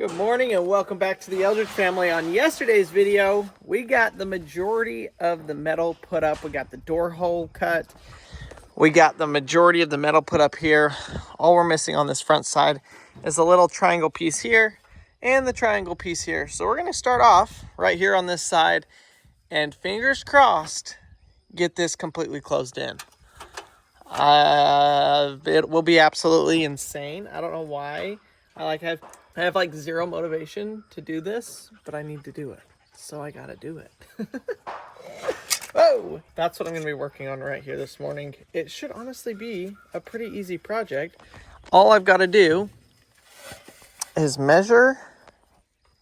Good morning and welcome back to the Eldredge family. On yesterday's video, we got the majority of the metal put up. We got the door hole cut. We got the majority of the metal put up here. All we're missing on this front side is a little triangle piece here and the triangle piece here. So we're gonna start off right here on this side and fingers crossed, get this completely closed in. It will be absolutely insane. I don't know why. I have like zero motivation to do this, but I need to do it. So I gotta do it. Oh, that's what I'm gonna be working on right here this morning. It should honestly be a pretty easy project. All I've got to do is measure.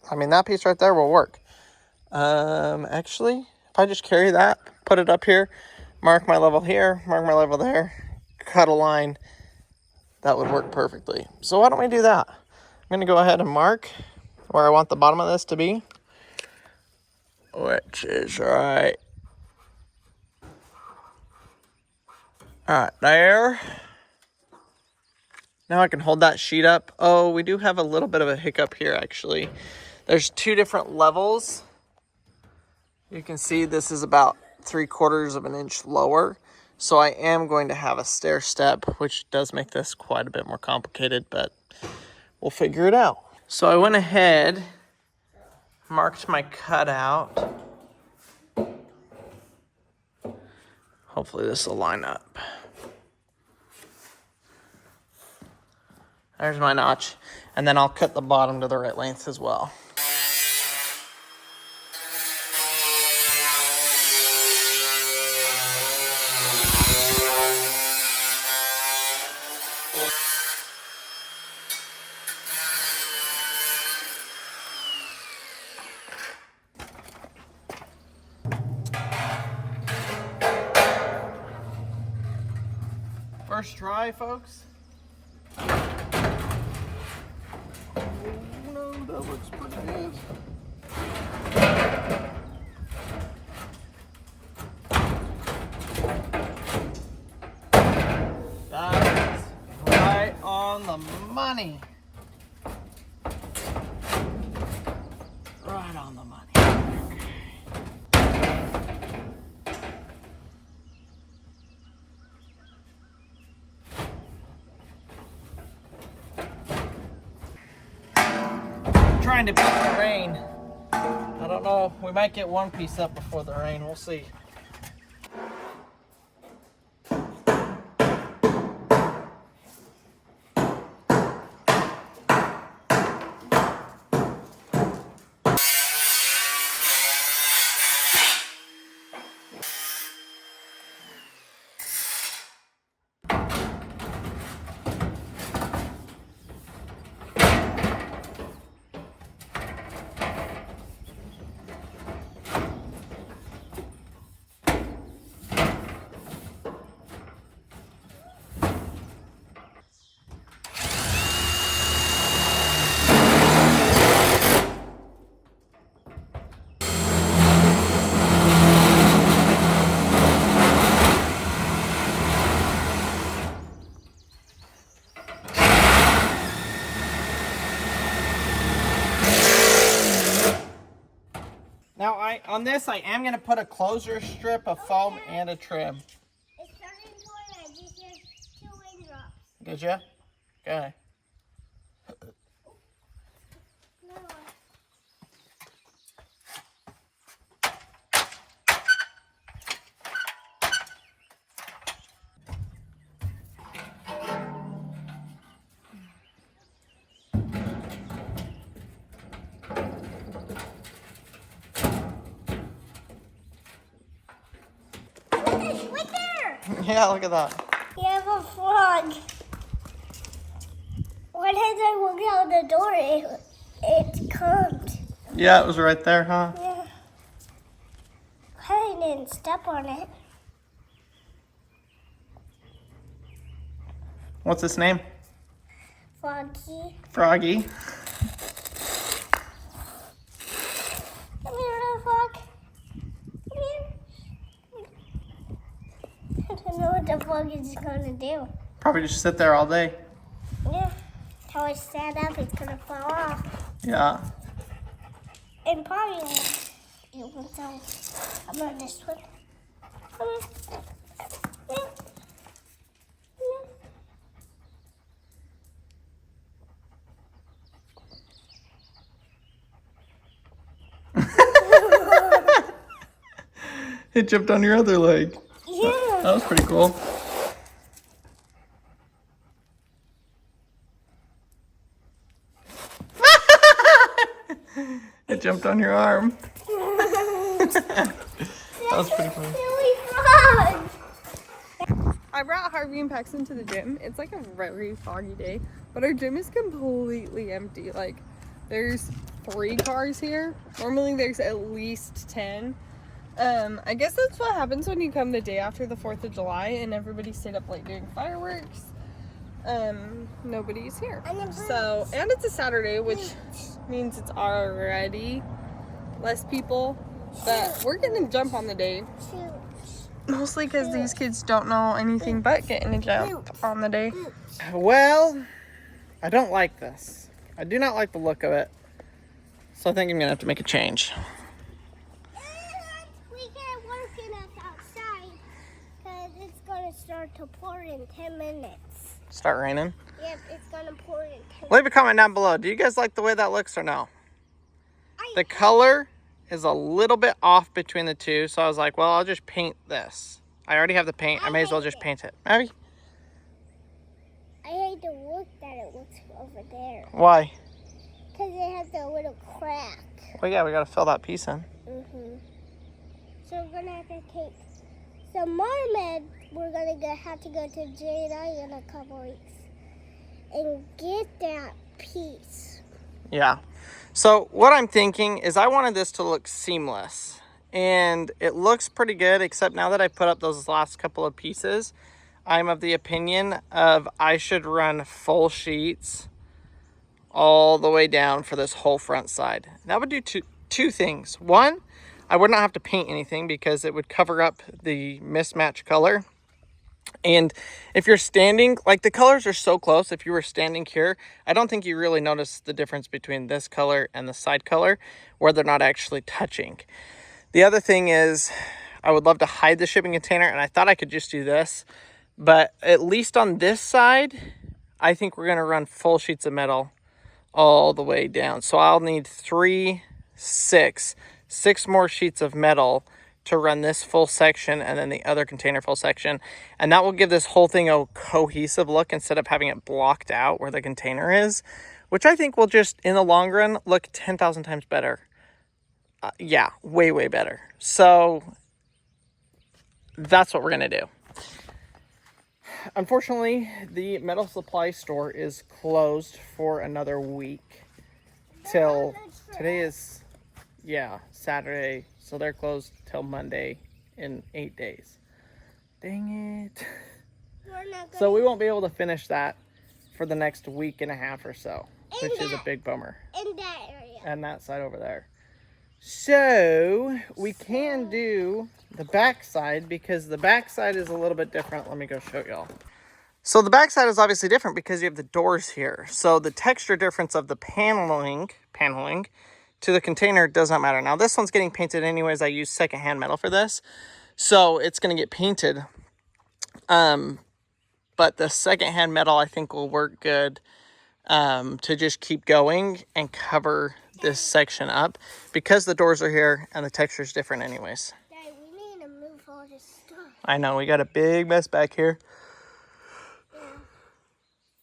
I mean, that piece right there will work. Actually, if I just carry that, put it up here, mark my level here, mark my level there, cut a line, that would work perfectly. So why don't we do that? I'm gonna go ahead and mark where I want the bottom of this to be, which is right there. Now I can hold that sheet up. Oh, we do have a little bit of a hiccup here actually. There's two different levels. You can see this is about 3/4 of an inch lower. So I am going to have a stair step, which does make this quite a bit more complicated, but we'll figure it out. So I went ahead, marked my cutout. Hopefully this will line up. There's my notch. And then I'll cut the bottom to the right length as well. First try, folks. Oh no, that looks pretty good. That is right on the money. Right on the money. Trying to beat the rain. I don't know. We might get one piece up before the rain. We'll see. Now, on this, I am going to put a closure strip, a foam, and a trim. It's turning point. I just hear 2 raindrops. Did you? Okay. No. Right there! Yeah, look at that. You have a frog. When I look out the door, it comes. Yeah, it was right there, huh? Yeah. I didn't step on it. What's its name? Froggy. Froggy. Come here, little frog. Come here. I don't know what the frog is gonna do. Probably just sit there all day. Yeah. Till I stand up, it's gonna fall off. Yeah. And probably you can tell about this one. It jumped on your other leg. Yeah. That was pretty cool. It jumped on your arm. That was pretty funny. I brought Harvey and Paxton to the gym. It's like a very foggy day, but our gym is completely empty. Like, there's 3 cars here. Normally there's at least 10. I guess that's what happens when you come the day after the 4th of July and everybody stayed up late doing fireworks. Nobody's here. So, and it's a Saturday, which means it's already less people. But we're gonna jump on the day. Mostly because these kids don't know anything but getting a jump on the day. Well, I don't like this. I do not like the look of it. So I think I'm gonna have to make a change. We can't work in it outside because it's going to start to pour in 10 minutes. Start raining? Yep, it's going to pour in 10 minutes. Leave a comment down below. Do you guys like the way that looks or no? The color is a little bit off between the two, so I was like, well, I'll just paint this. I already have the paint. I may as well just paint it. Maybe? I hate the look that it looks over there. Why? Because it has a little crack. Well, yeah, we got to fill that piece in. So we're going to have to take some more meds. We're going to have to go to J&I in a couple weeks and get that piece. Yeah. So what I'm thinking is I wanted this to look seamless. And it looks pretty good, except now that I put up those last couple of pieces, I'm of the opinion of I should run full sheets all the way down for this whole front side. That would do two things. One, I would not have to paint anything because it would cover up the mismatched color. And if you're standing, like the colors are so close, if you were standing here, I don't think you really notice the difference between this color and the side color where they're not actually touching. The other thing is I would love to hide the shipping container, and I thought I could just do this, but at least on this side, I think we're going to run full sheets of metal all the way down. So I'll need 6 more sheets of metal to run this full section and then the other container full section. And that will give this whole thing a cohesive look instead of having it blocked out where the container is, which I think will just, in the long run, look 10,000 times better. Yeah, way, way better. So that's what we're going to do. Unfortunately, the metal supply store is closed for another week till today is, Saturday. So they're closed till Monday in 8 days. Dang it. So we won't be able to finish that for the next week and a half or so, which is a big bummer. In that area. And that side over there. So we can do the back side because the back side is a little bit different. Let me go show y'all. So the back side is obviously different because you have the doors here. So the texture difference of the paneling to the container does not matter. Now this one's getting painted anyways. I use secondhand metal for this, so it's going to get painted. But the secondhand metal I think will work good to just keep going and cover this section up because the doors are here and the texture is different anyways. Dad, we need to move all this stuff. I know, we got a big mess back here. Yeah.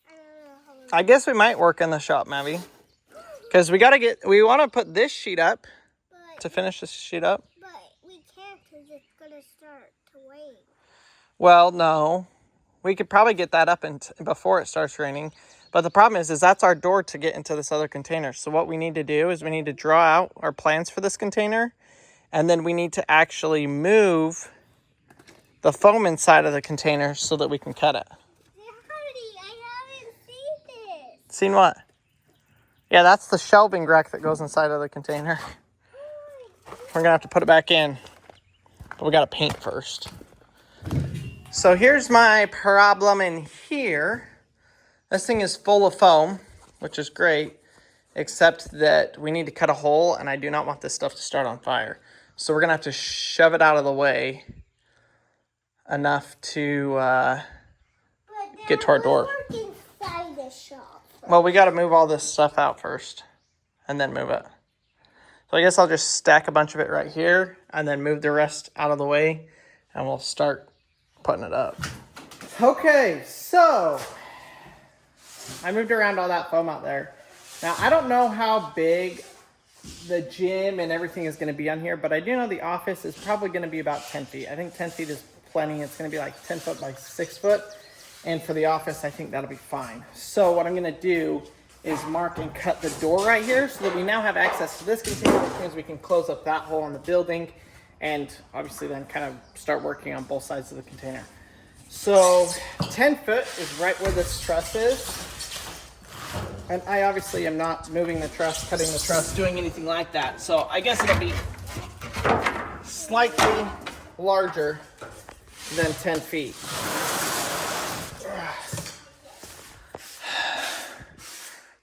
I don't know how I guess we might work in the shop, Mavi. Because we want to put this sheet up to finish this sheet up. But we can't because it's going to start to rain. Well, no. We could probably get that up before it starts raining. But the problem is that's our door to get into this other container. So what we need to do is we need to draw out our plans for this container. And then we need to actually move the foam inside of the container so that we can cut it. Daddy, I haven't seen this. Seen what? Yeah, that's the shelving rack that goes inside of the container. We're going to have to put it back in. But we got to paint first. So here's my problem in here. This thing is full of foam, which is great. except that we need to cut a hole, and I do not want this stuff to start on fire. So we're gonna have to shove it out of the way enough to get to our door. Inside the shop. Well, we gotta move all this stuff out first and then move it. So I guess I'll just stack a bunch of it right here and then move the rest out of the way, and we'll start putting it up. Okay, so I moved around all that foam out there. Now, I don't know how big the gym and everything is going to be on here, but I do know the office is probably going to be about 10 feet. I think 10 feet is plenty. It's going to be like 10 foot by 6 foot. And for the office, I think that'll be fine. So what I'm going to do is mark and cut the door right here so that we now have access to this container, which means we can close up that hole in the building and obviously then kind of start working on both sides of the container. So 10 foot is right where this truss is. And I obviously am not moving the truss, cutting the truss, doing anything like that. So I guess it'll be slightly larger than 10 feet.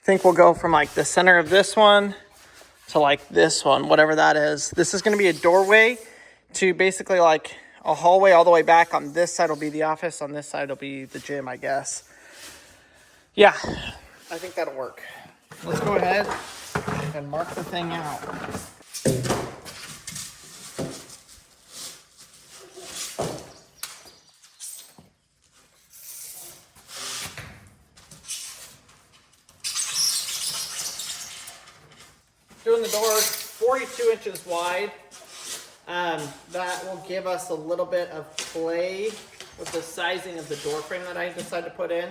I think we'll go from like the center of this one to like this one, whatever that is. This is going to be a doorway to basically like a hallway all the way back. On this side will be the office. On this side will be the gym, I guess. Yeah, I think that'll work. Let's go ahead and mark the thing out. Doing the door 42 inches wide. That will give us a little bit of play with the sizing of the door frame that I decided to put in.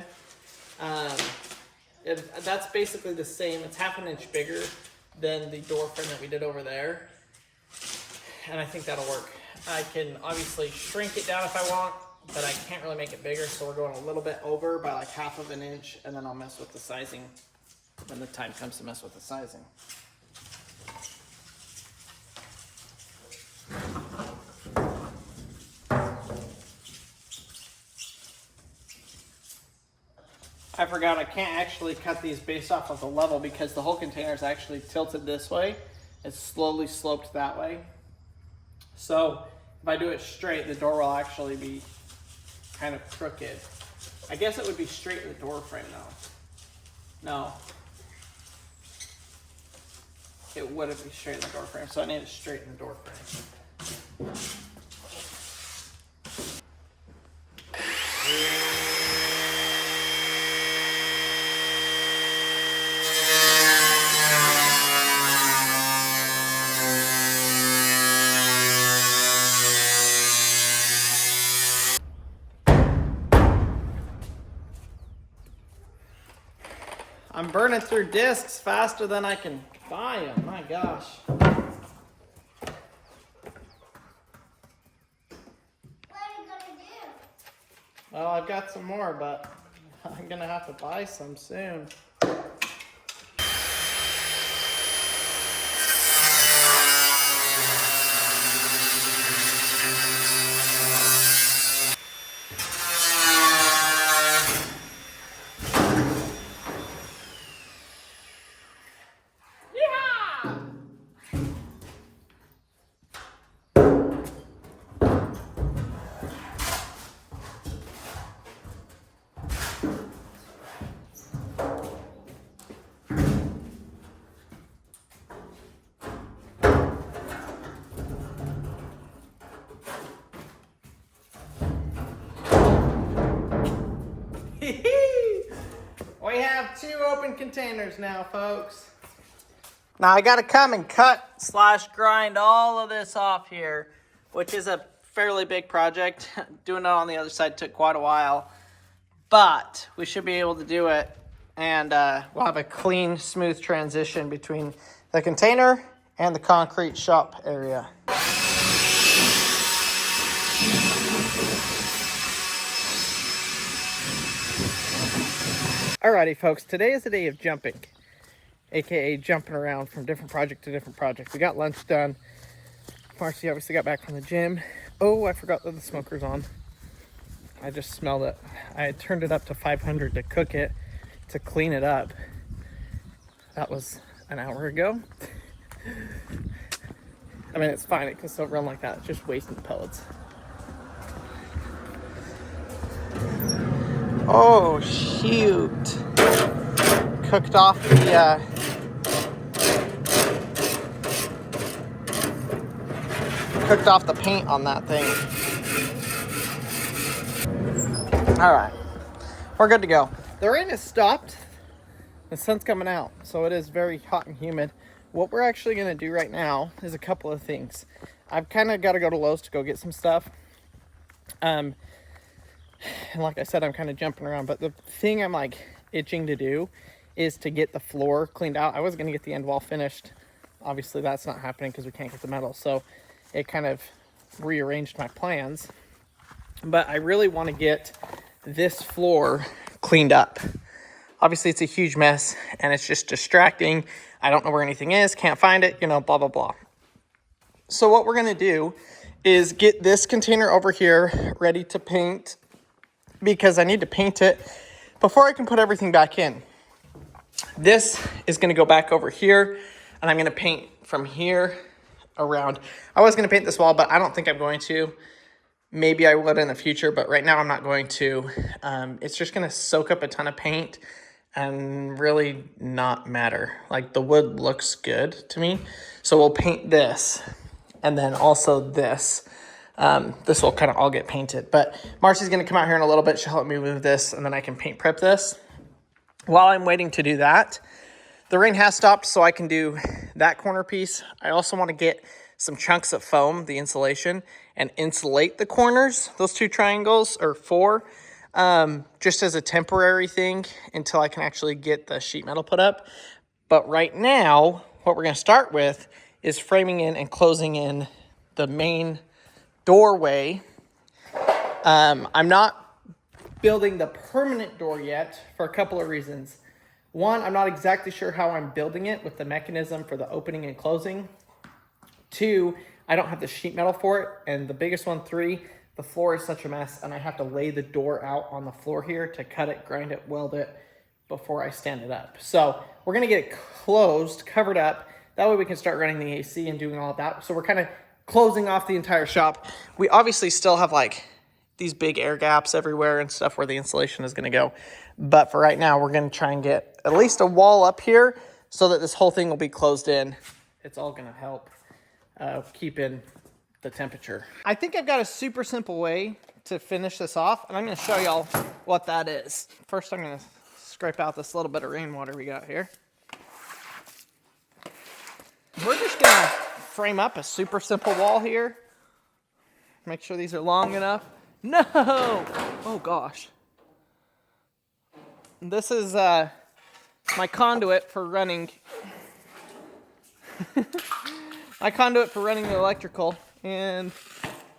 That's basically the same. It's half an inch bigger than the door frame that we did over there. And I think that'll work. I can obviously shrink it down if I want, but I can't really make it bigger. So we're going a little bit over by like half of an inch, and then I'll mess with the sizing when the time comes to mess with the sizing. I forgot I can't actually cut these based off of the level because the whole container is actually tilted this way. It's slowly sloped that way. So if I do it straight, the door will actually be kind of crooked. I guess it would be straight in the door frame though. No. It wouldn't be straight in the door frame, so I need it straight in the door frame. I'm burning through discs faster than I can buy them. My gosh. What are you gonna do? Well, I've got some more, but I'm gonna have to buy some soon. We have 2 open containers now, folks. Now I gotta come and cut/grind all of this off here, which is a fairly big project. Doing it on the other side took quite a while, but we should be able to do it, and we'll have a clean, smooth transition between the container and the concrete shop area. Alrighty, folks, today is a day of jumping, aka jumping around from different project to different project. We got lunch done. Marcy obviously got back from the gym. Oh, I forgot that the smoker's on. I just smelled it. I had turned it up to 500 to cook it, to clean it up. That was an hour ago. I mean, it's fine. It can still run like that. It's just wasting pellets. Oh, shoot. Cooked off the paint on that thing. All right, we're good to go. The rain has stopped. The sun's coming out, so it is very hot and humid. What we're actually gonna do right now is a couple of things. I've kind of got to go to Lowe's to go get some stuff. And like I said, I'm kind of jumping around, but the thing I'm like itching to do is to get the floor cleaned out. I was gonna get the end wall finished. Obviously that's not happening because we can't get the metal, so it kind of rearranged my plans. But I really want to get this floor cleaned up. Obviously it's a huge mess and it's just distracting. I don't know where anything is, can't find it, you know, blah, blah, blah. So what we're gonna do is get this container over here ready to paint, because I need to paint it before I can put everything back in. This is gonna go back over here, and I'm gonna paint from here around. I was gonna paint this wall, but I don't think I'm going to. Maybe I would in the future, but right now I'm not going to. It's just gonna soak up a ton of paint and really not matter. Like, the wood looks good to me. So we'll paint this, and then also this. This will kind of all get painted. But Marcy's gonna come out here in a little bit. She'll help me move this, and then I can paint prep this. While I'm waiting to do that, the rain has stopped, so I can do that corner piece. I also want to get some chunks of foam, the insulation, and insulate the corners, those two triangles, or four, just as a temporary thing until I can actually get the sheet metal put up. But right now, what we're gonna start with is framing in and closing in the main doorway. I'm not building the permanent door yet for a couple of reasons. One, I'm not exactly sure how I'm building it with the mechanism for the opening and closing. Two, I don't have the sheet metal for it. And the biggest one, three, the floor is such a mess and I have to lay the door out on the floor here to cut it, grind it, weld it before I stand it up. So we're gonna get it closed, covered up. That way we can start running the AC and doing all of that. So we're kind of closing off the entire shop. We obviously still have like these big air gaps everywhere and stuff where the insulation is gonna go. But for right now, we're gonna try and get at least a wall up here so that this whole thing will be closed in. It's all gonna help keep in the temperature. I think I've got a super simple way to finish this off, and I'm gonna show y'all what that is. First, I'm gonna scrape out this little bit of rainwater we got here. We're just gonna frame up a super simple wall here. Make sure these are long enough. No! Oh gosh. This is my conduit for running my conduit for running the electrical, and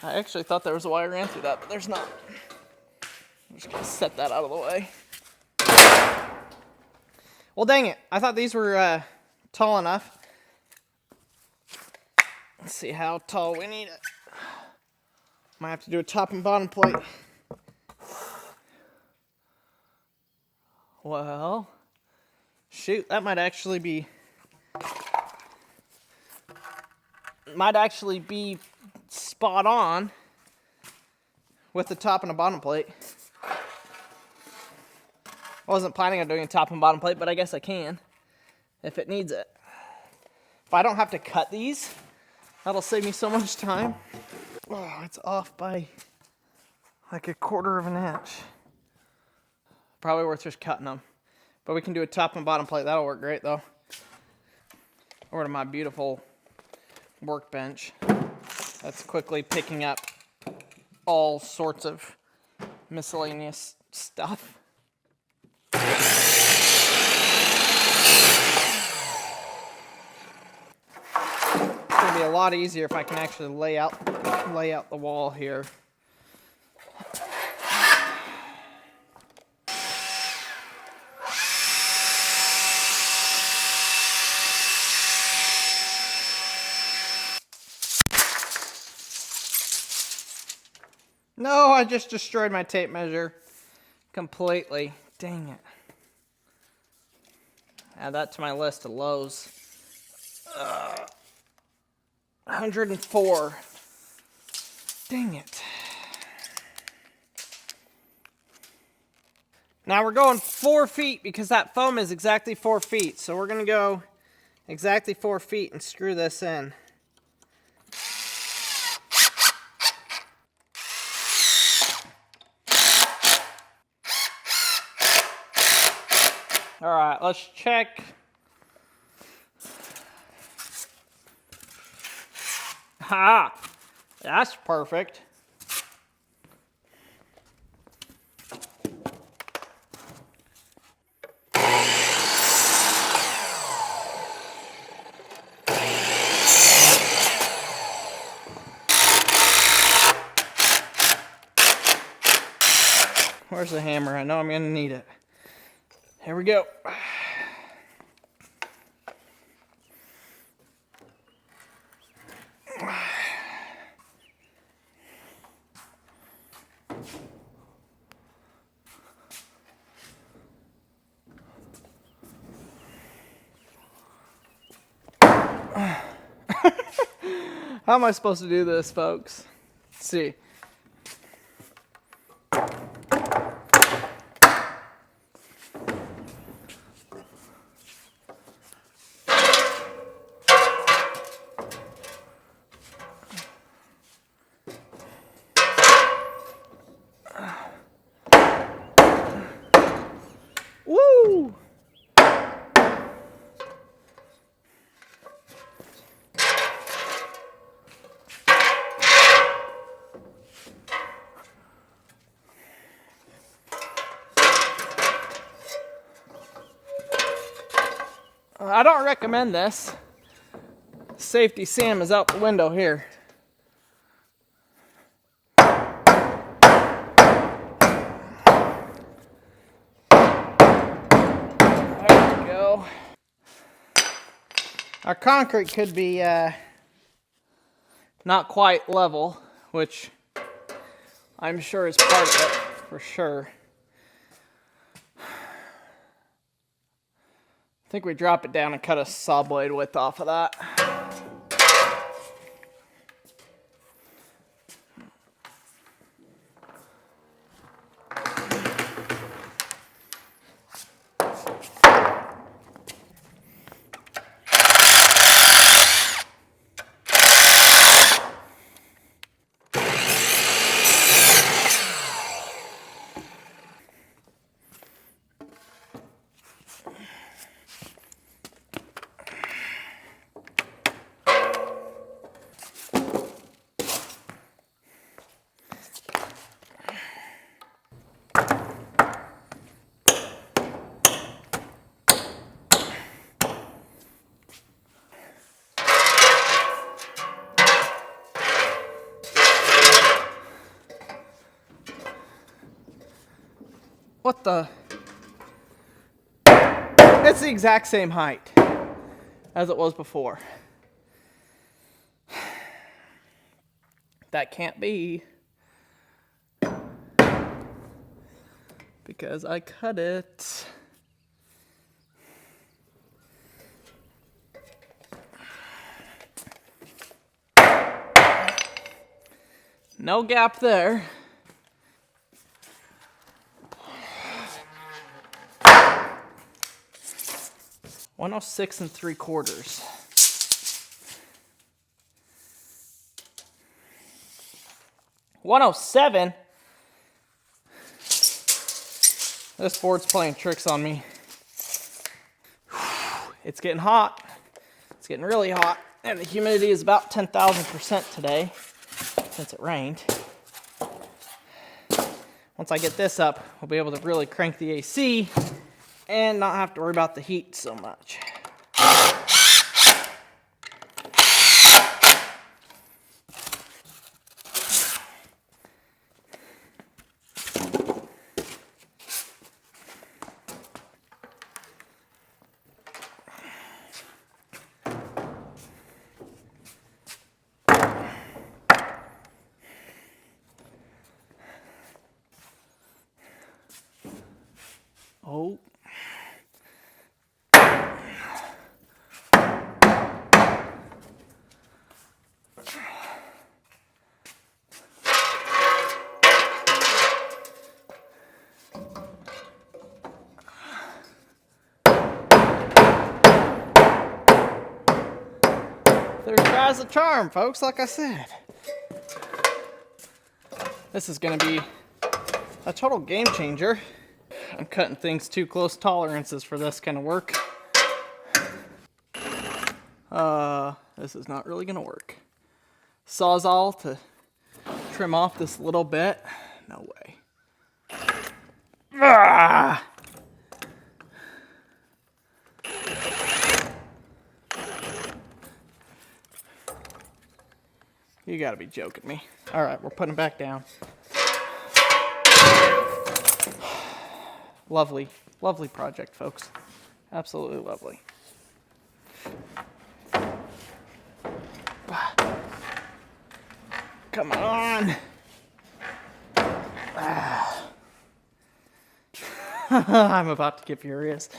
I actually thought there was a wire ran through that, but there's not. I'm just gonna set that out of the way. Well, dang it. I thought these were tall enough. Let's see how tall we need it. Might have to do a top and bottom plate. Well, shoot, that might actually be spot on with the top and the bottom plate. I wasn't planning on doing a top and bottom plate, but I guess I can if it needs it. If I don't have to cut these, that'll save me so much time. Oh, it's off by like 1/4 of an inch. Probably worth just cutting them. But we can do a top and bottom plate. That'll work great though. Over to my beautiful workbench that's quickly picking up all sorts of miscellaneous stuff. It's gonna be a lot easier if I can actually lay out the wall here. No, I just destroyed my tape measure completely. Dang it. Add that to my list of lows. 104. Dang it. Now we're going 4 feet because that foam is exactly 4 feet. So we're going to go exactly 4 feet and screw this in. All right, let's check. Ha! That's perfect. Where's the hammer? I know I'm going to need it. Here we go. How am I supposed to do this, folks? Let's see. Woo! I don't recommend this. Safety Sam is out the window here. There we go. Our concrete could be not quite level, which I'm sure is part of it, for sure. I think we drop it down and cut a saw blade width off of that. What the? It's the exact same height as it was before. That can't be, because I cut it. No gap there. $106 3/4. $107. This board's playing tricks on me. It's getting hot. It's getting really hot. And the humidity is about 10,000% today, since it rained. Once I get this up, we'll be able to really crank the AC and not have to worry about the heat so much. Oh. Third try's a charm, folks, like I said. This is gonna be a total game changer. I'm cutting things too close tolerances for this kind of work. This is not really gonna work. Sawzall to trim off this little bit. No way. Ah! You gotta be joking me. All right, we're putting it back down. Lovely, lovely project, folks. Absolutely lovely. Come on. I'm about to get furious.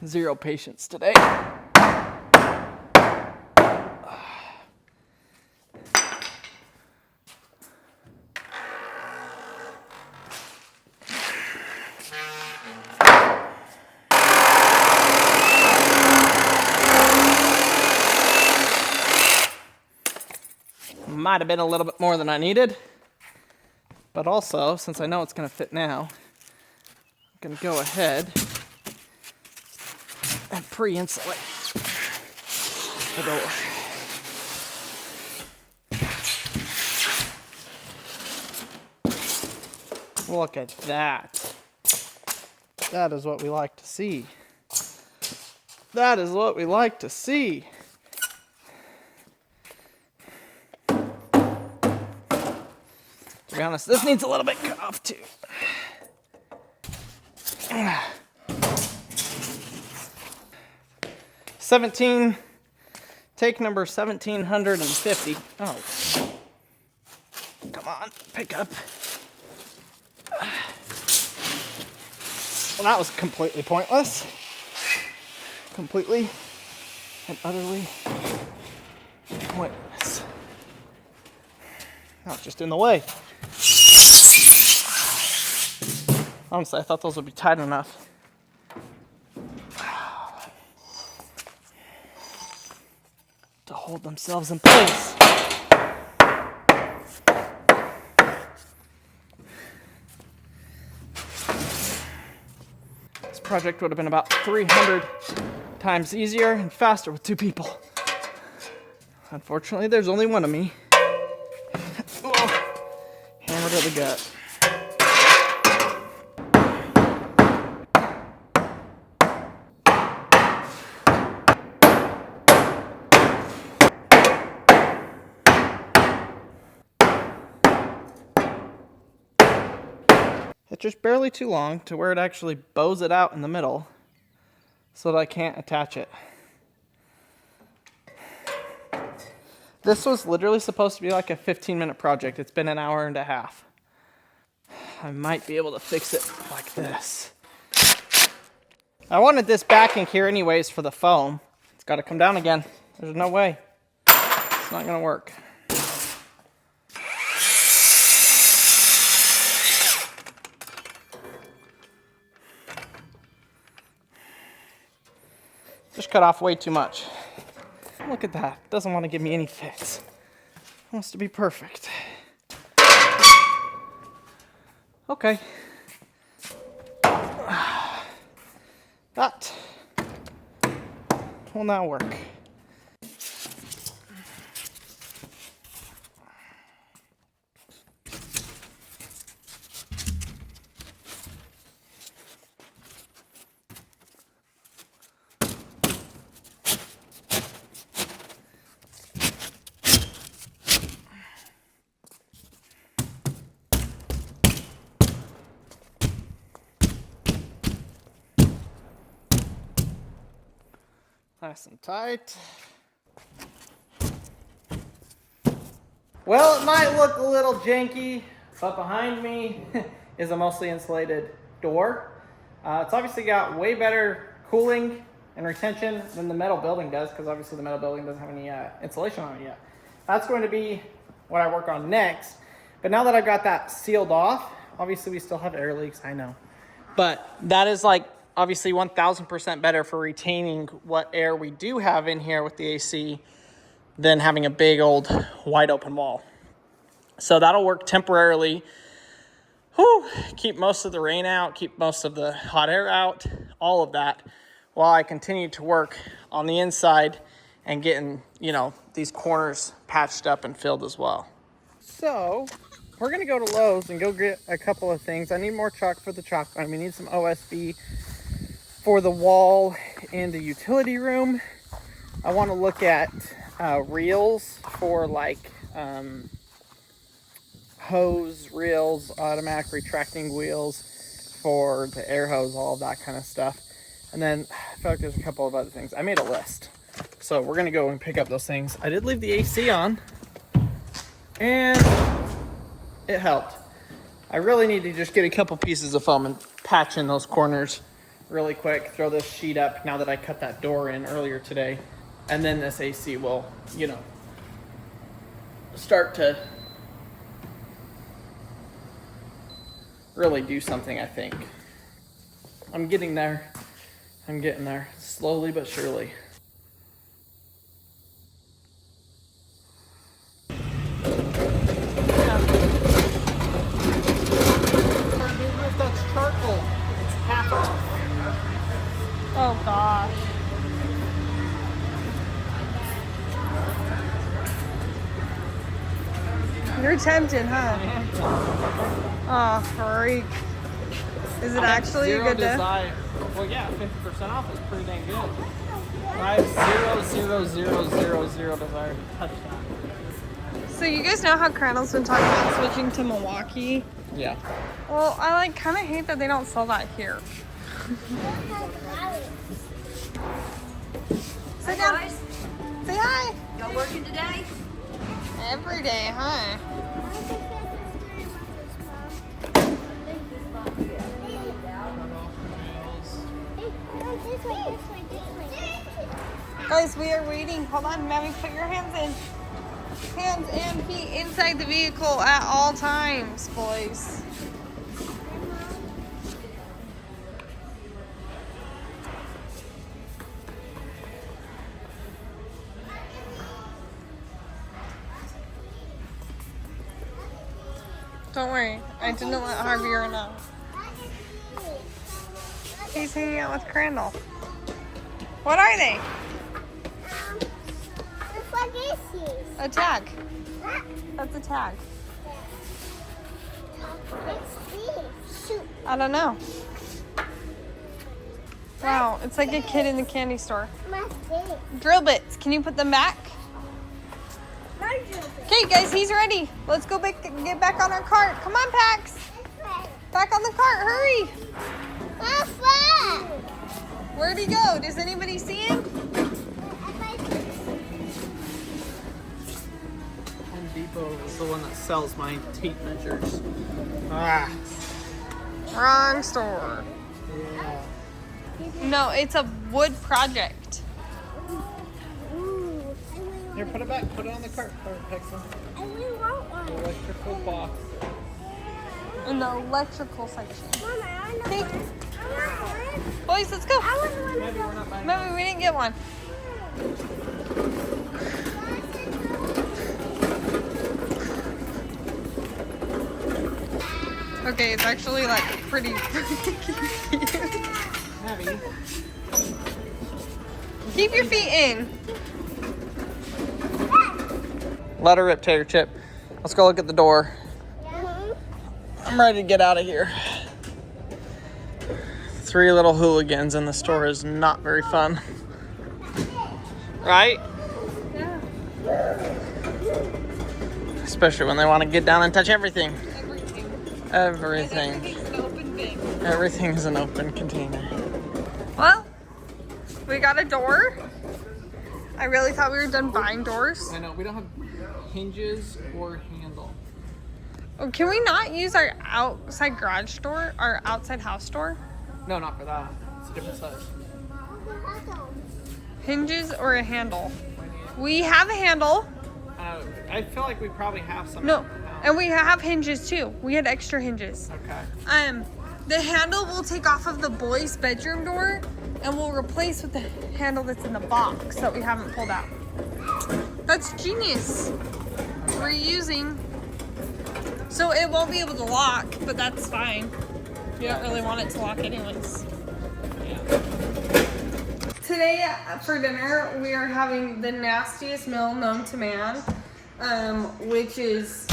Zero patience today. Might have been a little bit more than I needed, but also, since I know it's going to fit now, I'm going to go ahead and pre-insulate the door. Look at that. That is what we like to see. That is what we like to see. To be honest, this needs a little bit cut off too. Take number 1750. Oh, come on, pick up. Well, that was completely pointless. Completely and utterly pointless. That was just in the way. Honestly, I thought those would be tight enough. To hold themselves in place. This project would have been about 300 times easier and faster with two people. Unfortunately, there's only one of me. Hammer to the gut. It's just barely too long to where it actually bows it out in the middle so that I can't attach it. This was literally supposed to be like a 15-minute project. It's been an hour and a half. I might be able to fix it like this. I wanted this backing here anyways for the foam. It's got to come down again. There's no way. It's not going to work. Just cut off way too much. Look at that. Doesn't want to give me any fix. Wants to be perfect. Okay. That will now work. Nice and tight. Well, it might look a little janky, but behind me is a mostly insulated door. It's obviously got way better cooling and retention than the metal building does, because obviously the metal building doesn't have any insulation on it yet. That's going to be what I work on next. But now that I've got that sealed off, obviously we still have air leaks, I know. But that is like obviously 1000% better for retaining what air we do have in here with the AC than having a big old wide open wall. So that'll work temporarily. Keep most of the rain out, keep most of the hot air out, all of that, while I continue to work on the inside and getting, you know, these corners patched up and filled as well. So we're gonna go to Lowe's and go get a couple of things. I need more chalk for the chalk line. We need some OSB for the wall in the utility room. I want to look at reels for like hose reels, automatic retracting wheels for the air hose, all of that kind of stuff. And then I feel like there's a couple of other things. I made a list, so we're gonna go and pick up those things. I did leave the AC on, and it helped. I really need to just get a couple pieces of foam and patch in those corners really quick. Throw this sheet up now that I cut that door in earlier today, and then this AC will, you know, start to really do something, I think. I'm getting there. I'm getting there. Slowly but surely. That's charcoal. It's half off. Oh gosh. You're tempted, huh? Oh, freak. Is it actually a good day? Well, yeah, 50% off is pretty dang good. I have 0 desire to touch that. So you guys know how Crandall's been talking about switching to Milwaukee? Yeah. Well, I like kind of hate that they don't sell that here. Sit down. Guys, Say hi. y'all working today? Every day, huh? Guys, we are waiting. Hold on, Mammy, put your hands in. Hands and feet inside the vehicle at all times, boys. Don't worry, I didn't let Harvey or know. He's hanging out with Crandall. What are they? What is this? A tag. What? That's a tag. What's this? Shoot. I don't know. Wow, it's like a kid in the candy store. What's this? Drill bits. Can you put them back? More drill bits. Okay, guys, he's ready. Let's go get back on our cart. Come on, Pax. This way. Back on the cart. Hurry. Papa! Where'd he go? Does anybody see him? Home Depot is the one that sells my tape measures. Wrong store. Yeah. No, it's a wood project. Ooh. Here, put it back. Put it on the cart, Paxton. I really want one. Electrical box. In the electrical section. Mama, I want Okay. one. I want one. Boys, let's go. I want one. Maybe we're not buying Maybe we didn't get one. Okay, it's actually like pretty cute. Abby. Keep your feet in. Let her rip, Tater Chip. Let's go look at the door. I'm ready to get out of here. 3 little hooligans in the store is not very fun. Right? Yeah. Especially when they want to get down and touch everything. Everything. Everything. Everything's an open bin. Everything is an open container. Well, we got a door. I really thought we were done buying doors. I know, we don't have hinges or handle. Oh, can we not use our outside garage door, our outside house door? No, not for that. It's a different size. Hinges or a handle? We have a handle. I feel like we probably have some. No, and we have hinges too. We had extra hinges. Okay. The handle we'll take off of the boys' bedroom door and we'll replace with the handle that's in the box that we haven't pulled out. That's genius. Reusing. So it won't be able to lock, but that's fine. You don't really want it to lock anyways. Today for dinner, we are having the nastiest meal known to man, which is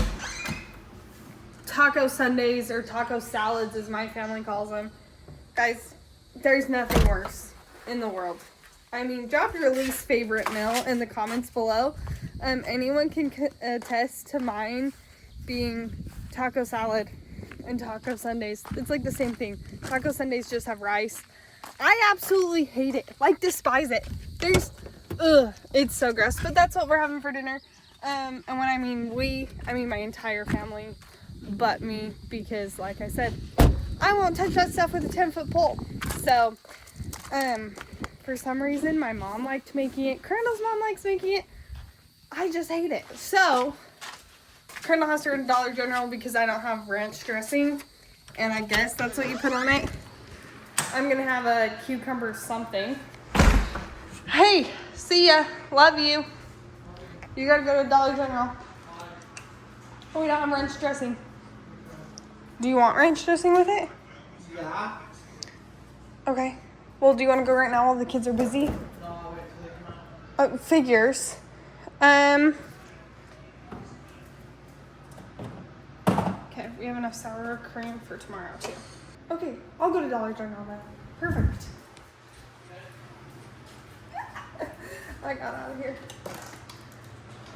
taco Sundays or taco salads as my family calls them. Guys, there's nothing worse in the world. I mean, drop your least favorite meal in the comments below. Anyone can attest to mine being taco salad and taco Sundays. It's like the same thing. Taco Sundays just have rice. I absolutely hate it, like despise it. It's so gross, but that's what we're having for dinner. And when I mean we, I mean my entire family, but me, because like I said, I won't touch that stuff with a 10-foot pole. So, for some reason, my mom liked making it. Crandall's mom likes making it. I just hate it. So, Crandall has to go to Dollar General because I don't have ranch dressing, and I guess that's what you put on it. I'm gonna have a cucumber something. Hey, see ya. Love you. You gotta go to Dollar General. Oh, we don't have ranch dressing. Do you want ranch dressing with it? Yeah. Okay. Well, do you want to go right now while the kids are busy? No, I'll wait till they come out. Figures. Okay, we have enough sour cream for tomorrow too. Okay, I'll go to Dollar General then. Perfect. I got out of here.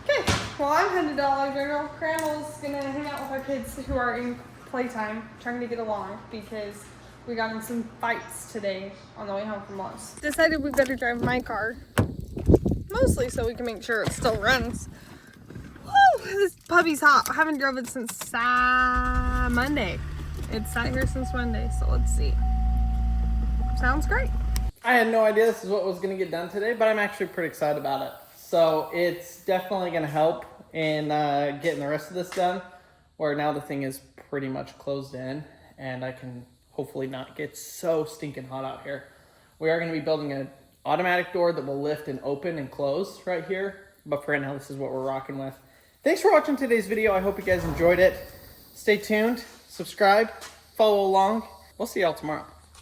Okay, well I'm headed to Dollar General. Crandall's gonna hang out with our kids who are in playtime, trying to get along because we got in some fights today on the way home from Lowe's. Decided we better drive my car, mostly so we can make sure it still runs. Woo, this puppy's hot. I haven't driven it since Monday. It's sat here since Monday, so let's see. Sounds great. I had no idea this is what was going to get done today, but I'm actually pretty excited about it. So it's definitely going to help in getting the rest of this done, where now the thing is pretty much closed in, and I can hopefully not get so stinking hot out here. We are going to be building an automatic door that will lift and open and close right here, but for right now, this is what we're rocking with. Thanks for watching today's video. I hope you guys enjoyed it. Stay tuned, subscribe, follow along. We'll see y'all tomorrow.